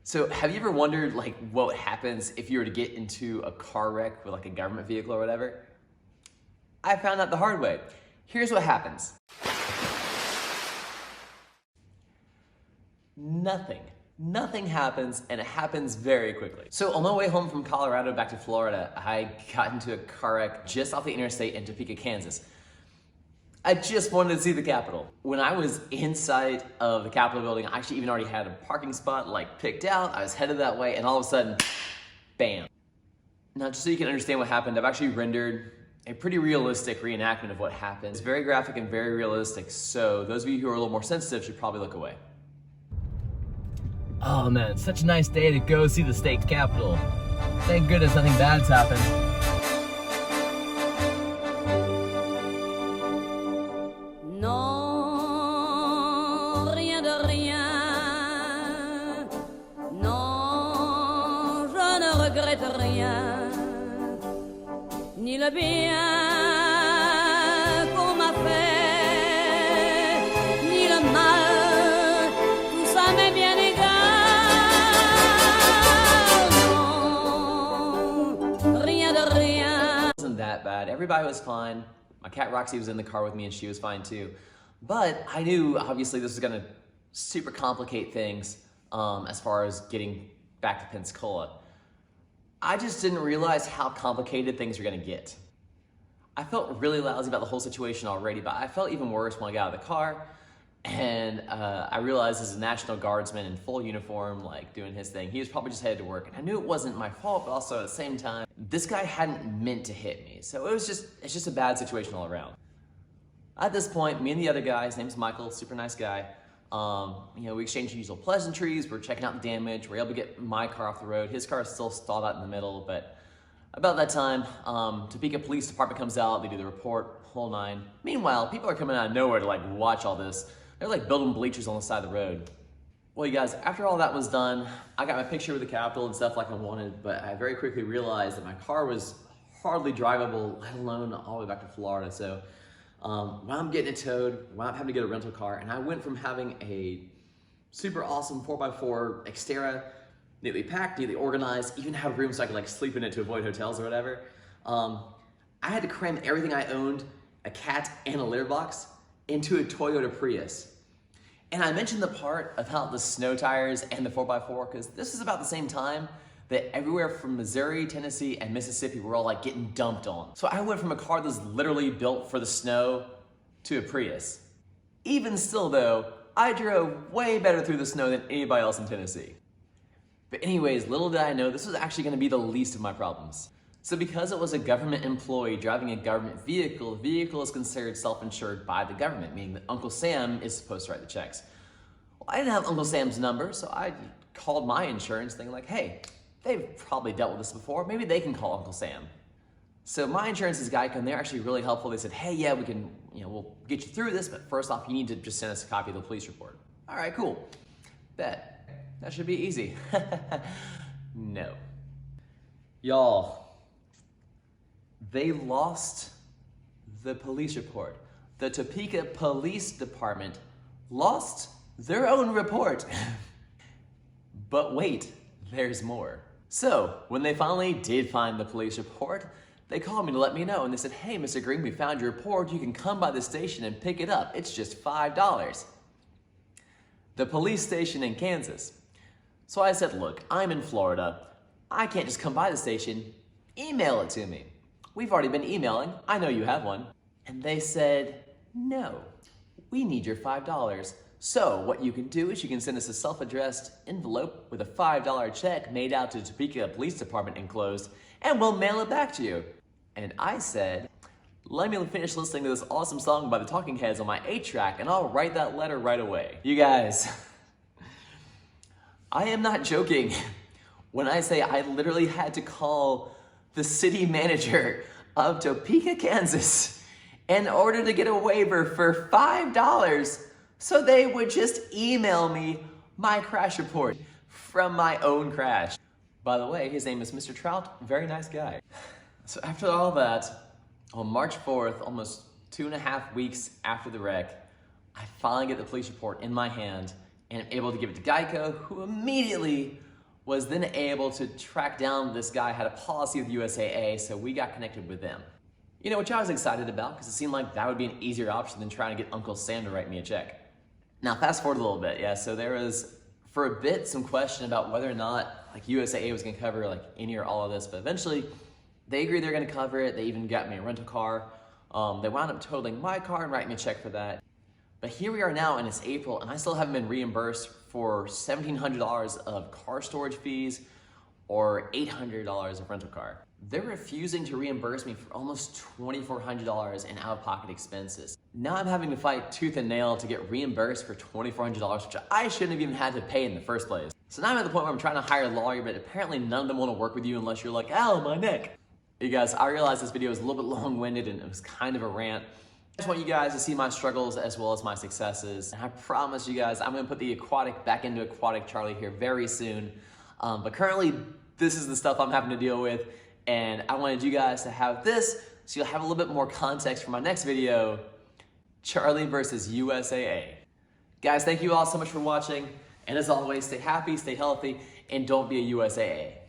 So have you ever wondered like what happens if you were to get into a car wreck with like a government vehicle or whatever? I found out the hard way. Here's what happens. Nothing happens, and it happens very quickly. So on my way home from Colorado back to Florida, I got into a car wreck just off the interstate in Topeka, Kansas. I just wanted to see the Capitol. When I was inside of the Capitol building, I actually even already had a parking spot like picked out. I was headed that way, and all of a sudden, bam. Now, just so you can understand what happened, I've actually rendered a pretty realistic reenactment of what happened. It's very graphic and very realistic, so those of you who are a little more sensitive should probably look away. Oh man, such a nice day to go see the state capitol. Thank goodness nothing bad's happened. Non, rien de rien. Non, je ne regrette rien. Ni le bien qu'on m'a fait, ni le mal, tout ça m'est bien égal. That bad. Everybody was fine. My cat Roxy was in the car with me and she was fine too. But I knew obviously this was gonna super complicate things as far as getting back to Pensacola. I just didn't realize how complicated things were gonna get. I felt really lousy about the whole situation already, but I felt even worse when I got out of the car and I realized as a National Guardsman in full uniform, like doing his thing, he was probably just headed to work. And I knew it wasn't my fault, but also at the same time, this guy hadn't meant to hit me. So it's just a bad situation all around. At this point, me and the other guy, his name's Michael, super nice guy, we exchanged usual pleasantries, we're checking out the damage, we're able to get my car off the road. His car is still stalled out in the middle, but about that time, Topeka Police Department comes out, they do the report, whole nine. Meanwhile, people are coming out of nowhere to like watch all this. They're like building bleachers on the side of the road. Well, you guys, after all that was done, I got my picture with the Capitol and stuff like I wanted, but I very quickly realized that my car was hardly drivable, let alone all the way back to Florida. So when I'm getting it towed, when I'm having to get a rental car, and I went from having a super awesome 4x4 Xterra, neatly packed, neatly organized, even had room so I could like sleep in it to avoid hotels or whatever. I had to cram everything I owned, a cat and a litter box, into a Toyota Prius. And I mentioned the part about the snow tires and the 4x4 because this is about the same time that everywhere from Missouri, Tennessee, and Mississippi were all like getting dumped on. So I went from a car that's literally built for the snow to a Prius. Even still though, I drove way better through the snow than anybody else in Tennessee. But anyways, little did I know this was actually gonna be the least of my problems. So because it was a government employee driving a government vehicle, the vehicle is considered self-insured by the government, meaning that Uncle Sam is supposed to write the checks. Well, I didn't have Uncle Sam's number, so I called my insurance thinking like, hey, they've probably dealt with this before, maybe they can call Uncle Sam. So my insurance is Geico, and they're actually really helpful. They said, hey, yeah, we can, we'll get you through this, but first off, you need to just send us a copy of the police report. All right, cool, bet. That should be easy. No. Y'all, they lost the police report. The Topeka Police Department lost their own report. But wait, there's more. So when they finally did find the police report, they called me to let me know and they said, hey, Mr. Green, we found your report. You can come by the station and pick it up. It's just $5. The police station in Kansas. So I said, look, I'm in Florida. I can't just come by the station. Email it to me. We've already been emailing. I know you have one. And they said, no, we need your $5. So what you can do is you can send us a self-addressed envelope with a $5 check made out to the Topeka Police Department enclosed, and we'll mail it back to you. And I said, let me finish listening to this awesome song by the Talking Heads on my 8-track and I'll write that letter right away. You guys, I am not joking when I say I literally had to call the city manager of Topeka, Kansas in order to get a waiver for $5 so they would just email me my crash report from my own crash. By the way, his name is Mr. Trout, very nice guy. So after all that, on March 4th, almost 2.5 weeks after the wreck, I finally get the police report in my hand and am able to give it to Geico, who immediately was then able to track down this guy had a policy with USAA, so we got connected with them. You know, which I was excited about because it seemed like that would be an easier option than trying to get Uncle Sam to write me a check. Now fast forward a little bit, yeah, so there was, for a bit, some question about whether or not like USAA was gonna cover like any or all of this, but eventually they agreed they're gonna cover it. They even got me a rental car. They wound up totaling my car and writing me a check for that. But here we are now and it's April and I still haven't been reimbursed for $1,700 of car storage fees or $800 of rental car. They're refusing to reimburse me for almost $2,400 in out-of-pocket expenses. Now I'm having to fight tooth and nail to get reimbursed for $2,400, which I shouldn't have even had to pay in the first place. So now I'm at the point where I'm trying to hire a lawyer, but apparently none of them want to work with you unless you're like, ow, my neck. You guys, I realize this video is a little bit long-winded and it was kind of a rant. I just want you guys to see my struggles as well as my successes. And I promise you guys, I'm gonna put the aquatic back into Aquatic Charlie here very soon. But currently, this is the stuff I'm having to deal with. And I wanted you guys to have this so you'll have a little bit more context for my next video, Charlie versus USAA. Guys, thank you all so much for watching. And as always, stay happy, stay healthy, and don't be a USAA.